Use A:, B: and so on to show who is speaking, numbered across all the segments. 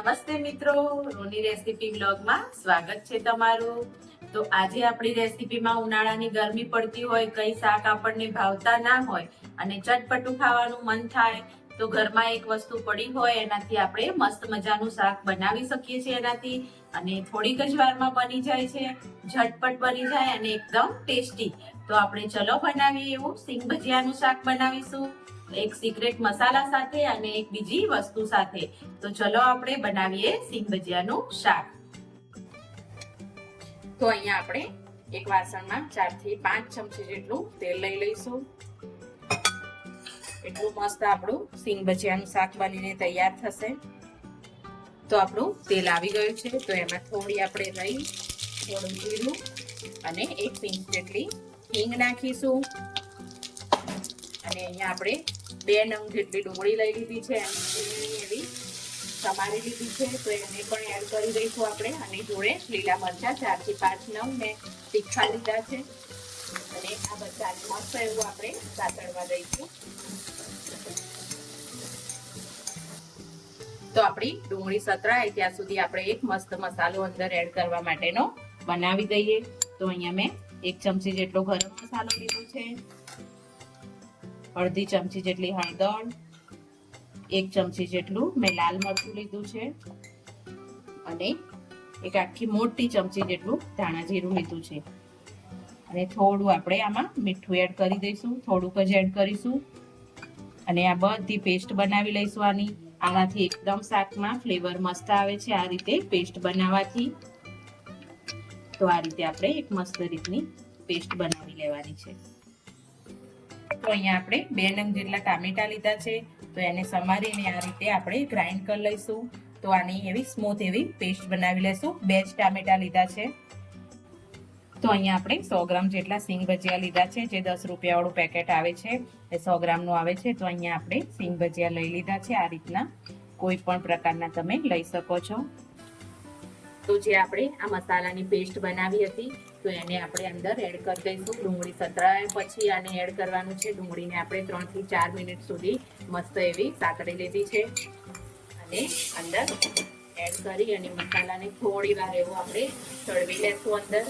A: નમસ્તે મિત્રો, રોની રેસીપી બ્લોગમાં સ્વાગત છે તમારું। તો આજે આપણી રેસીપીમાં ઉનાળાની ગરમી પડતી હોય, કઈ શાક આપણને ભાવતા ના હોય અને ચટપટું ખાવાનું મન થાય તો ઘરમાં એક વસ્તુ પડી હોય એનાથી આપણે મસ્ત મજાનું શાક બનાવી શકીએ છીએ એનાથી, અને થોડીક જ વારમાં બની જાય છે, ઝટપટ બની જાય અને એકદમ ટેસ્ટી। તો આપણે ચલો બનાવીએ એવું સિંગ ભજીયાનું શાક બનાવીશું, એક સિક્રેટ મસાલા સાથે અને એક બીજી વસ્તુ સાથે। તો ચલો આપણે બનાવીએ સિંગ ભજીયાનું શાક। તો અહીંયા આપણે એક વાસણમાં 4 થી 5 ચમચી જેટલું તેલ લઈ લઈશું। એટલું મસ્ત આપણું સિંગ ભજીયાનું શાક બનીને તૈયાર થશે। તો આપણું તેલ આવી ગયું છે, તો એમાં થોડી આપણે રાઈ, થોડું જીરું અને 1 પિંચ જેટલી હિંગ નાખીશું। અને અહીંયા આપણે 2 નંગ જેટલી ડુંગળી લઈ લીધી છે, એવી સમારી લીધી છે, તો એને પણ એડ કરી દઈશું આપણે। અને જોડે લીલા મરચા 4 થી 5 નંગ મેં તીખા લીધા છે, અને આ બધા મસ્ત એવું આપણે સાતળવા દઈશું। તો આપણી ડુંગળી સતળાય ત્યાં સુધી આપણે એક મસ્ત મસાલો અંદર એડ કરવા માટેનો બનાવી દઈએ। તો અહીંયા મેં 1 ચમચી જેટલો ગરમ મસાલો લીધો છે, અડધી ચમચી જેટલી હળદર, 1 ચમચી જેટલું મેં લાલ મરચું લીધું છે, અને એક આખી મોટી ચમચી જેટલું ધાણા જીરું લીધું છે, અને થોડું આપણે આમાં મીઠું એડ કરી દઈશું, થોડુંક જ એડ કરીશું। અને આ બધી પેસ્ટ બનાવી લઈશું આની। આનાથી એકદમ શાકમાં ફ્લેવર મસ્ત આવે છે આ રીતે પેસ્ટ બનાવવાથી। તો આ રીતે આપણે એક મસ્ત રીતની પેસ્ટ બનાવી લેવાની છે। તો અહીંયા આપણે 2 નંગ જેટલા ટામેટા લીધા છે, તો એને સમારીને આ રીતે આપણે ગ્રાઇન્ડ કરી લઈશું। તો આની એવી સ્મૂથ એવી પેસ્ટ બનાવી લઈશું। 2 જ ટામેટા લીધા છે। તો અહીંયા આપણે 100 ગ્રામ જેટલા સિંગ ભજીયા લીધા છે, જે 10 રૂપિયા વાળું પેકેટ આવે છે, એ 100 ગ્રામનું આવે છે। તો અહીંયા આપણે સિંગ ભજીયા લઈ લીધા છે, આ રીતના કોઈ પણ પ્રકારના તમે લઈ શકો છો। તો જે આપણે આ મસાલાની પેસ્ટ બનાવી હતી, તો એને આપણે અંદર એડ કરી દઈશું। ડુંગળી સતળાય પછી આને એડ કરવાનું છે। ડુંગળીને આપણે 3 થી 4 મિનિટ સુધી મસ્ત એવી સાતળી લીધી છે, અને અંદર એડ કરી અને મસાલાને થોડી વાર એવું આપણે ચડવી લેશું અંદર,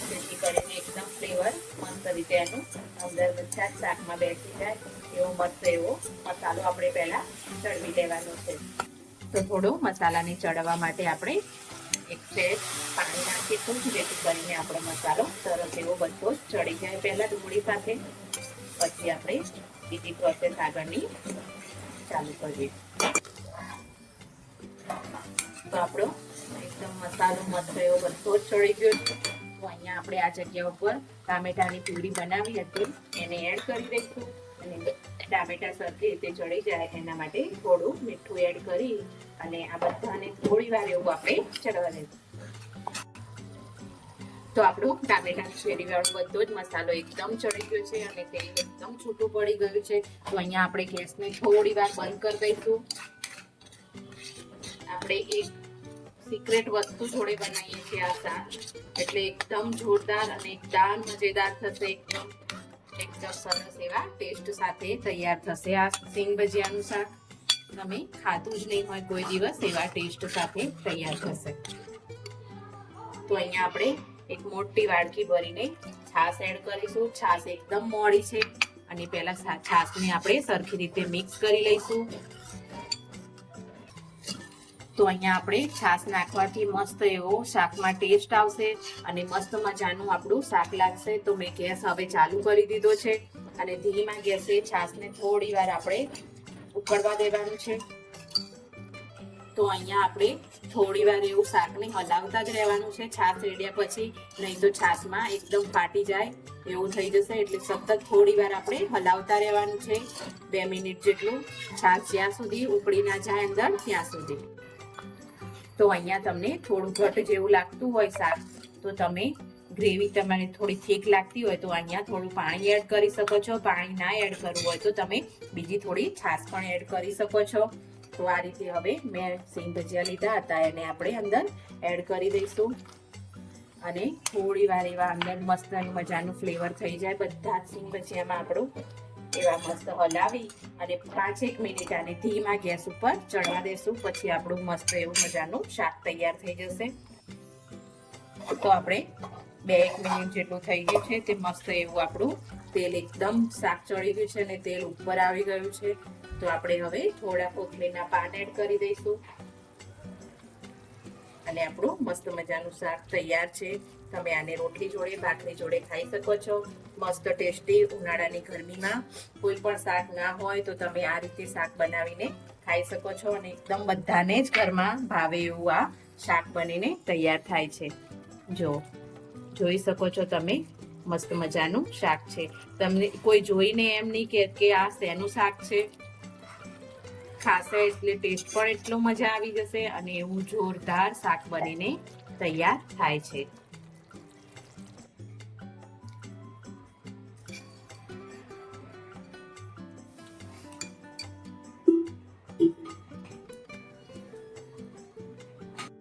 A: જેથી કરીને એકદમ ફ્લેવર મસ્ત રીતે એનું અંદર બધા જ શાકમાં બેસી જાય એવો મસ્ત એવો મસાલો આપણે પહેલા ચડવી લેવાનો છે। તો થોડો મસાલાને ચડવા માટે આપણે એક સેજ પાણી નાખીશું, જેથી કરીને આપણો મસાલો સરસ એવો બધો જ ચડી જાય પહેલા ડુંગળી સાથે। પછી આપણે બીજી પ્રોસેસ આગળની ચાલુ કરીએ। તો આપણો એકદમ મસાલો મસ્ત એવો બધો જ ચડી ગયો છે। તો અહીંયા આપણે આ જગ્યા ઉપર ટામેટાની પ્યુરી બનાવી હતી એને એડ કરી દઈશું, અને ટામેટા સરખી રીતે ચડી જાય એના માટે થોડું મીઠું એડ કરી અને આ બધાને થોડી વાર એવું આપણે ચડવા દઈશું। તો આપણું ટામેટાની પ્યુરી વાળો બધો જ મસાલો એકદમ ચડી ગયો છે, અને તેલ એકદમ છૂટું પડી ગયું છે। તો અહીંયા આપણે ગેસને થોડી વાર બંધ કરી દઈશું। આપણે એક સિક્રેટ વસ્તુ જોડે બનાવીએ છીએ આ શાક, એટલે એકદમ જોરદાર અને એકદમ મજેદાર થશે। એકદમ સરસ એવા ટેસ્ટ સાથે તૈયાર થશે આ સિંગ ભજીયાનું શાક। તમે ખાધું જ નહીં હોય કોઈ દિવસ એવા ટેસ્ટ સાથે તૈયાર થશે। તો અહીંયા આપણે એક મોટી વાડકી ભરીને છાશ એડ કરીશું। છાશ એકદમ મોળી છે, અને પહેલા છાશને આપણે સરખી રીતે મિક્સ કરી લઈશું। તો અહીંયા આપણે છાશ નાખવાથી મસ્ત એવો શાકમાં ટેસ્ટ આવશે, અને મસ્ત મજાનું આપણું શાક લાગશે। તો મેં ગેસ હવે ચાલુ કરી દીધો છે, અને ધીમા ગેસે છાશને થોડી વાર આપણે ઉકળવા દેવાનું છે। તો અહીંયા આપણે થોડી વાર એવું શાકને હલાવતા જ રહેવાનું છે છાશ રેડ્યા પછી, નહીં તો છાશમાં એકદમ ફાટી જાય એવું થઈ જશે। એટલે સતત થોડી વાર આપણે હલાવતા રહેવાનું છે, 2 મિનિટ જેટલું, છાશ જ્યાં સુધી ઉકળી ના જાય અંદર ત્યાં સુધી। તો અહીંયા તમને થોડું ઘટ જેવું લાગતું હોય શાક, તો તમે ગ્રેવી તમારે થોડી થીક લાગતી હોય તો અહીંયા થોડું પાણી એડ કરી શકો છો। પાણી ના એડ કરવું હોય તો તમે બીજી થોડી છાશ પણ એડ કરી શકો છો। તો આ રીતે હવે મેં સિંગ ભજીયા લીધા હતા એને આપણે અંદર એડ કરી દઈશું, અને થોડી વાર એવા અંદર મસ્ત મજાનું ફ્લેવર થઈ જાય બધા જ સિંગ ભજીયામાં આપણું। એવા મસ્ત હલાવી અને 5-1 મિનિટ આને ધીમા ગેસ ઉપર ચડવા દેશું. પછી આપણું મસ્ત એવું મજાનું શાક તૈયાર થઈ જશે. તો આપણે 2-1 મિનિટ જેટલું થઈ ગયું છે. તે મસ્ત એવું આપણું તેલ એકદમ શાક ચડી ગયું છે અને તેલ ઉપર આવી ગયું છે. તો આપણે હવે થોડા કોથમીરના પાન એડ કરી દઈશું અને આપણું મસ્ત મજાનું શાક તૈયાર છે. તમે આને રોટલી જોડે, ભાખરી જોડે ખાઈ શકો છો. મસ્ત ટેસ્ટી. ઉનાળાની ગરમીમાં કોઈ પણ શાક ના હોય તો તમે આ રીતે શાક બનાવીને ખાઈ શકો છો અને એકદમ બધાને જ ઘરમાં ભાવે એવું આ શાક બનીને તૈયાર થાય છે. જોઈ શકો છો તમે, મસ્ત મજાનું શાક છે. તમને કોઈ જોઈને એમ નહીં કે આ શેનું શાક છે. ખાશે એટલે ટેસ્ટ પણ એટલો મજા આવી જશે અને એવું જોરદાર શાક બનીને તૈયાર થાય છે.